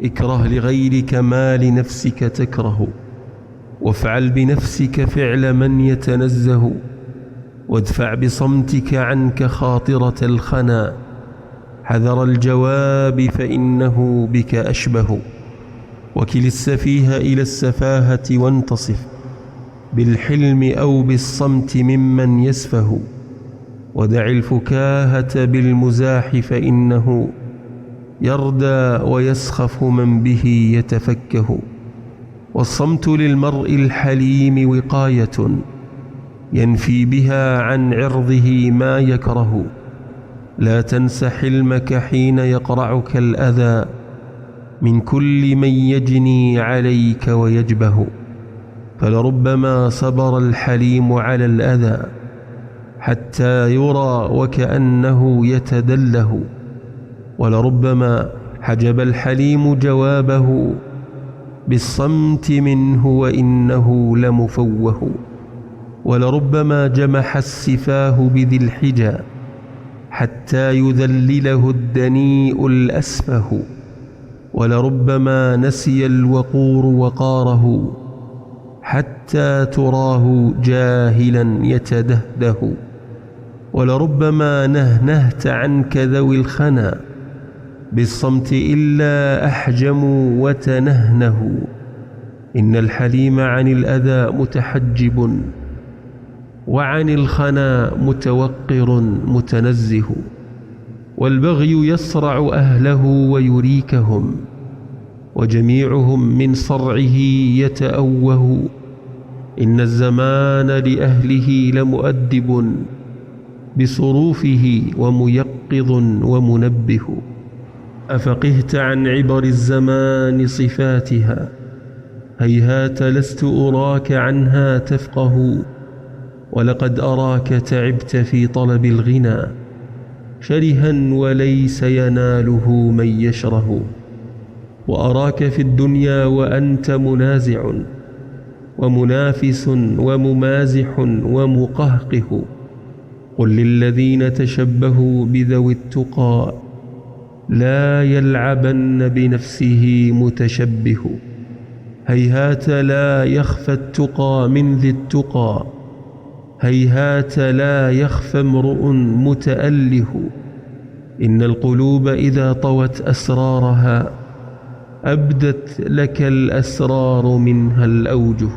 اكره لغيرك ما لنفسك تكره، وافعل بنفسك فعل من يتنزه، وادفع بصمتك عنك خاطرة الخنا، حذر الجواب فإنه بك أشبه، وكل السفيه إلى السفاهة وانتصف بالحلم أو بالصمت ممن يسفه، ودع الفكاهة بالمزاح فإنه يردى ويسخف من به يتفكه، والصمت للمرء الحليم وقاية ينفي بها عن عرضه ما يكره، لا تنس حلمك حين يقرعك الأذى من كل من يجني عليك ويجبه، فلربما صبر الحليم على الأذى حتى يرى وكأنه يتدله، ولربما حجب الحليم جوابه بالصمت منه وإنه لمفوه، ولربما جمح السفاه بذي الحجى حتى يذلله الدنيء الأسفه، ولربما نسي الوقور وقاره حتى تراه جاهلا يتدهده، ولربما نهنهت عنك ذوي الخنا بالصمت إلا أحجموا وتنهنه، إن الحليم عن الأذى متحجب وعن الخنا متوقر متنزه، والبغي يصرع أهله ويريكهم، وجميعهم من صرعه يتأوه، إن الزمان لأهله لمؤدب بصروفه وميقظ ومنبه، أفقهت عن عبر الزمان صفاتها، هيهات لست أراك عنها تفقه، ولقد أراك تعبت في طلب الغنى شرها وليس يناله من يشره، وأراك في الدنيا وأنت منازع ومنافس وممازح ومقهقه، قل للذين تشبهوا بذوي التقى لا يلعبن بنفسه متشبه، هيهات لا يخفى التقى من ذي التقى، هيهات لا يخفى امرؤ متأله، إن القلوب إذا طوت أسرارها أبدت لك الأسرار منها الأوجه.